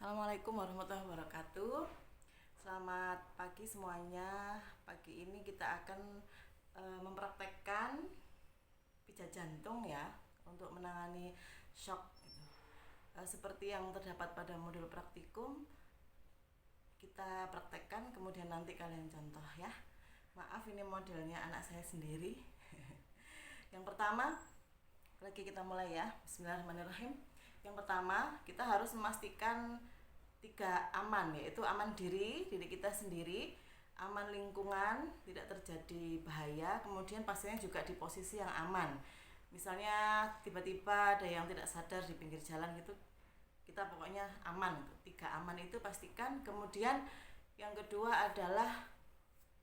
Assalamualaikum warahmatullahi wabarakatuh. Selamat pagi semuanya. Pagi ini kita akan mempraktekkan pijat jantung ya untuk menangani shock gitu. Seperti yang terdapat pada modul praktikum, kita praktekkan kemudian nanti kalian contoh ya. Maaf ini modelnya anak saya sendiri. Yang pertama, lagi kita mulai ya. Bismillahirrahmanirrahim. Yang pertama, kita harus memastikan 3 aman, yaitu aman diri kita sendiri, aman lingkungan, tidak terjadi bahaya, kemudian pastinya juga di posisi yang aman. Misalnya tiba-tiba ada yang tidak sadar di pinggir jalan gitu, kita pokoknya aman. 3 aman itu pastikan. Kemudian yang kedua adalah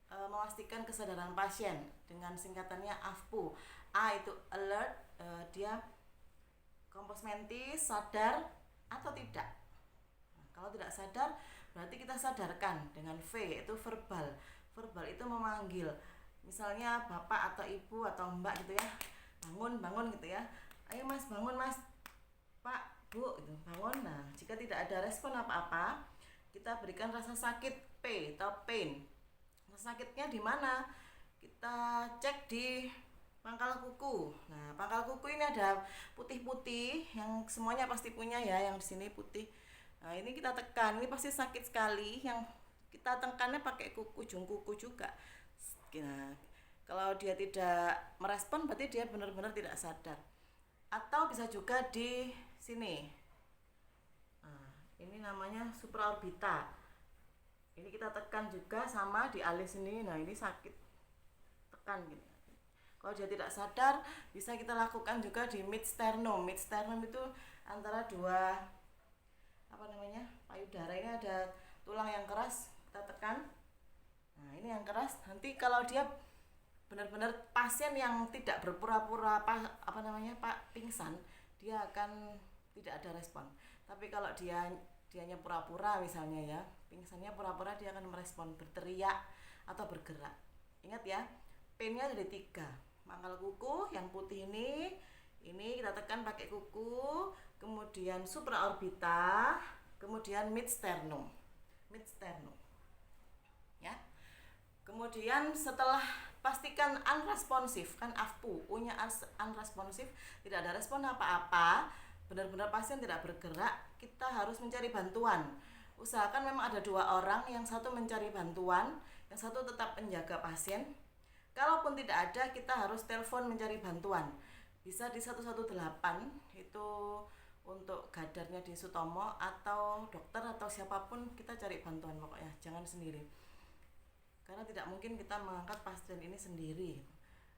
memastikan kesadaran pasien dengan singkatannya AFPU. A itu alert, dia kompos mentis, sadar atau tidak. Nah, kalau tidak sadar berarti kita sadarkan dengan V, yaitu verbal. Verbal itu memanggil, misalnya bapak atau ibu atau mbak gitu ya, bangun gitu ya, ayo mas bangun mas, pak bu gitu, bangun. Nah, jika tidak ada respon apa-apa, kita berikan rasa sakit P atau pain. Rasa sakitnya di mana? Kita cek di pangkal kuku. Nah, pangkal kuku ini ada putih-putih yang semuanya pasti punya ya, yang di sini putih. Nah, ini kita tekan, ini pasti sakit sekali. Yang kita tekannya pakai kuku, ujung kuku juga. Nah, kalau dia tidak merespon berarti dia benar-benar tidak sadar. Atau bisa juga di sini. Nah, ini namanya supraorbita. Ini kita tekan juga sama di alis ini. Nah, ini sakit. Tekan gitu. Kalau dia tidak sadar, bisa kita lakukan juga di mid sternum. Mid sternum itu antara dua payudara, ini ada tulang yang keras, kita tekan. Nah, ini yang keras. Nanti kalau dia benar-benar pasien yang tidak berpura-pura pingsan, dia akan tidak ada respon. Tapi kalau dianya pura-pura misalnya ya, pingsannya pura-pura, dia akan merespon, berteriak atau bergerak. Ingat ya, pain-nya ada 3. Pangkal kuku yang putih ini kita tekan pakai kuku, kemudian supraorbita, kemudian mid sternum ya. Kemudian setelah pastikan unresponsif, kan AFPU, U-nya unresponsif, tidak ada respon apa-apa, benar-benar pasien tidak bergerak, kita harus mencari bantuan. Usahakan memang ada 2 orang, yang satu mencari bantuan, yang satu tetap menjaga pasien. Kalaupun tidak ada, kita harus telepon mencari bantuan. Bisa di 118, itu untuk gadarnya di Sutomo atau dokter atau siapapun, kita cari bantuan pokoknya, jangan sendiri. Karena tidak mungkin kita mengangkat pasien ini sendiri.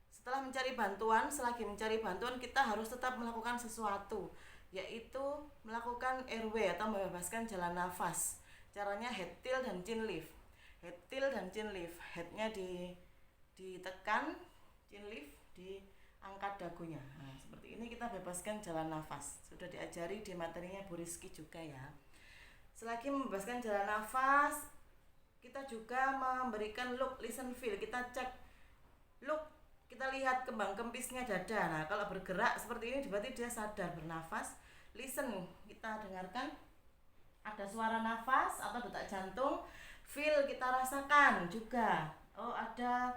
Setelah mencari bantuan, selagi mencari bantuan kita harus tetap melakukan sesuatu, yaitu melakukan airway atau membebaskan jalan nafas. Caranya head tilt dan chin lift. Head tilt dan chin lift. Headnya ditekan, chin lift diangkat dagunya. Nah, seperti ini kita bebaskan jalan nafas. Sudah diajari di materinya Bu Rizky juga ya. Selagi membebaskan jalan nafas, kita juga memberikan look, listen, feel. Kita cek look, kita lihat kembang kempisnya dada. Nah, kalau bergerak seperti ini berarti dia sadar bernafas. Listen, kita dengarkan ada suara nafas atau detak jantung. Feel, kita rasakan juga, oh ada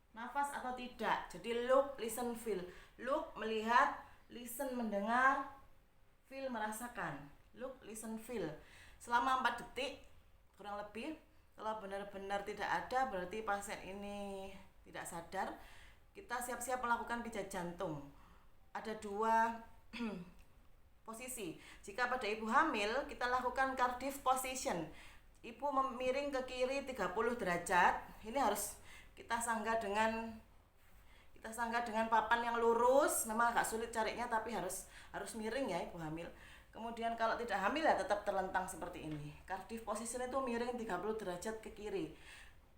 nafas atau tidak. Jadi look, listen, feel. Look, melihat, listen, mendengar, feel, merasakan. Look, listen, feel. Selama 4 detik kurang lebih. Kalau benar-benar tidak ada, berarti pasien ini tidak sadar. Kita siap-siap melakukan pijat jantung. Ada 2 posisi. Jika pada ibu hamil, kita lakukan Cardiff position. Ibu memiring ke kiri 30 derajat. Ini harus kita sanggah dengan papan yang lurus. Memang agak sulit carinya, tapi harus miring ya ibu hamil. Kemudian kalau tidak hamil ya tetap terlentang seperti ini. Cardiff position itu miring 30 derajat ke kiri.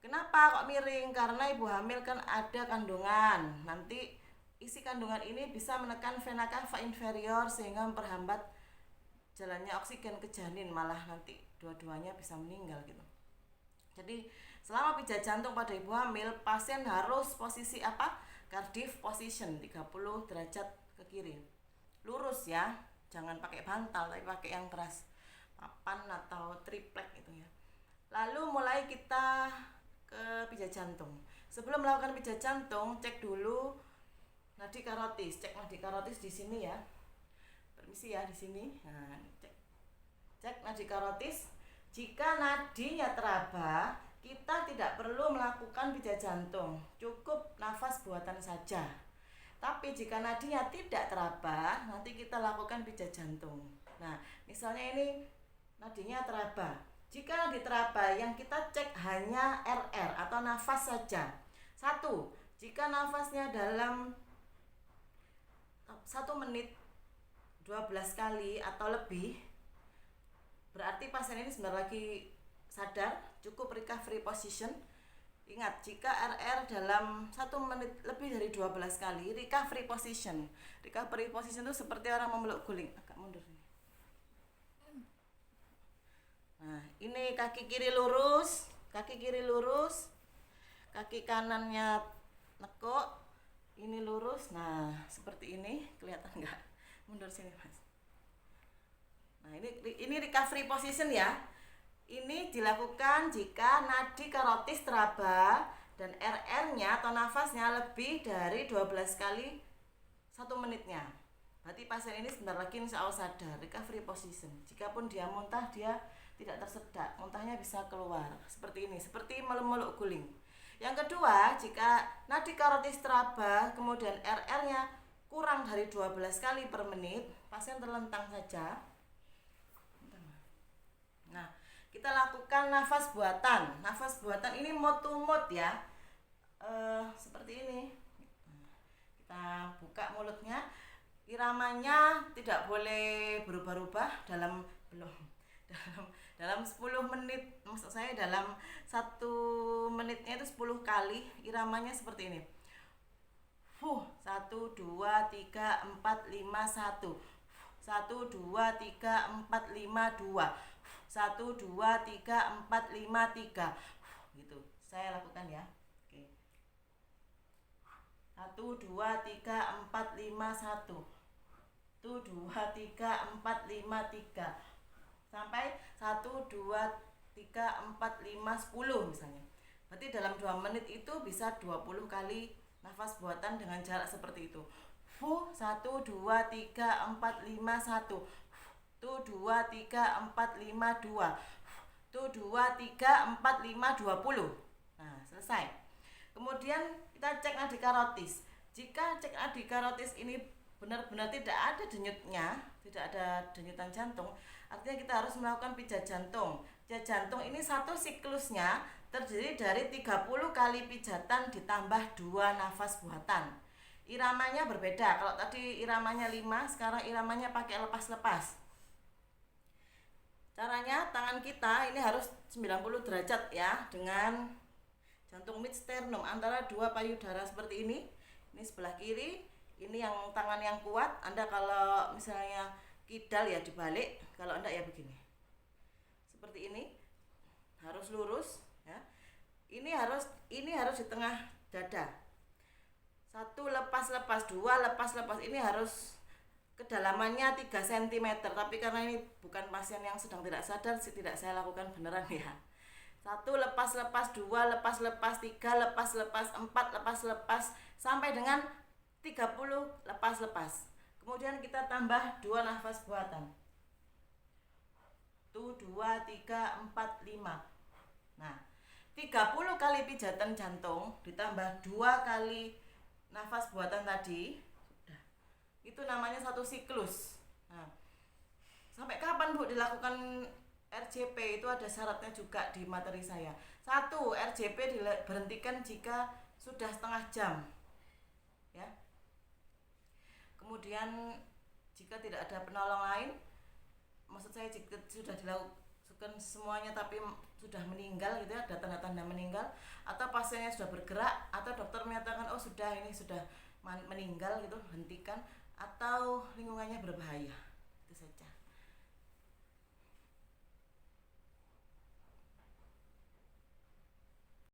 Kenapa kok miring? Karena ibu hamil kan ada kandungan. Nanti isi kandungan ini bisa menekan vena cava inferior sehingga memperhambat jalannya oksigen ke janin, malah nanti dua-duanya bisa meninggal gitu. Jadi selama pijat jantung pada ibu hamil, pasien harus posisi Cardiff position 30 derajat ke kiri. Lurus ya, jangan pakai bantal tapi pakai yang keras. Papan atau triplek itu ya. Lalu mulai kita ke pijat jantung. Sebelum melakukan pijat jantung, cek dulu nadi karotis. Cek nadi karotis di sini ya. Permisi ya di sini. Nah, cek nadi karotis. Jika nadinya teraba, kita tidak perlu melakukan pijat jantung, cukup nafas buatan saja. Tapi jika nadinya tidak teraba, nanti kita lakukan pijat jantung. Nah, misalnya ini nadinya teraba. Jika nadi teraba, yang kita cek hanya RR atau nafas saja. 1. Jika nafasnya dalam 1 menit 12 kali atau lebih, berarti pasien ini sebentar lagi sadar, cukup recovery position. Ingat, jika RR dalam 1 menit lebih dari 12 kali, recovery position. Recovery position itu seperti orang memeluk guling. Agak mundur nih. Nah, ini kaki kiri lurus, kaki kanannya nekuk, ini lurus. Nah, seperti ini, kelihatan nggak? Mundur sini, Mas. Nah, ini recovery position ya. Ini dilakukan jika nadi karotis teraba dan RR-nya atau nafasnya lebih dari 12 kali 1 menitnya. Berarti pasien ini sebentar lagi insya Allah sadar, recovery position. Jikapun dia muntah, dia tidak tersedak, muntahnya bisa keluar. Seperti ini, seperti meluk guling. Yang kedua, jika nadi karotis teraba kemudian RR-nya kurang dari 12 kali per menit, pasien terlentang saja. Nah, kita lakukan nafas buatan. Nafas buatan ini mode to mode ya. Seperti ini. Kita buka mulutnya. Iramanya tidak boleh berubah-ubah dalam 10 menit. Maksud saya dalam 1 menitnya itu 10 kali. Iramanya seperti ini. 1 2 3 4 5 1. 1 2 3 4 5 2. 1 2 3 4 5 3 gitu. Saya lakukan ya. Oke. 1 2 3 4 5 1. 1 2 3 4 5 3 sampai 1 2 3 4 5 10 misalnya. Berarti dalam 2 menit itu bisa 20 kali nafas buatan dengan jarak seperti itu. 1 2 3 4 5 1. 1 2 3 4 5 2. 1 2 3 4 5 20. Nah, selesai. Kemudian kita cek nadi karotis. Jika cek nadi karotis ini benar-benar tidak ada denyutnya, tidak ada denyutan jantung, artinya kita harus melakukan pijat jantung. Pijat jantung ini satu siklusnya terdiri dari 30 kali pijatan ditambah 2 nafas buatan. Iramanya berbeda. Kalau tadi iramanya 5, sekarang iramanya pakai lepas-lepas. Caranya tangan kita ini harus 90 derajat ya, dengan jantung mid sternum antara 2 payudara seperti ini. Ini sebelah kiri, ini yang tangan yang kuat. Anda kalau misalnya kidal ya dibalik, kalau enggak ya begini. Seperti ini. Harus lurus ya. Ini harus di tengah dada. 1 lepas-lepas, 2 lepas-lepas. Ini harus kedalamannya 3 cm, tapi karena ini bukan pasien yang sedang tidak sadar, tidak saya lakukan beneran ya. 1 lepas-lepas, 2 lepas-lepas, 3 lepas-lepas, 4 lepas-lepas, sampai dengan 30 lepas-lepas. Kemudian kita tambah 2 nafas buatan. 1 2 3 4 5. Nah, 30 kali pijatan jantung ditambah 2 kali nafas buatan tadi, itu namanya satu siklus. Nah, sampai kapan Bu dilakukan RJP? Itu ada syaratnya juga di materi saya. 1. RJP diberhentikan jika sudah setengah jam ya. Kemudian jika tidak ada penolong lain, maksud saya jika sudah dilakukan semuanya tapi sudah meninggal gitu ya, ada tanda-tanda meninggal, atau pasiennya sudah bergerak, atau dokter menyatakan oh sudah meninggal gitu, hentikan, atau lingkungannya berbahaya. Itu saja.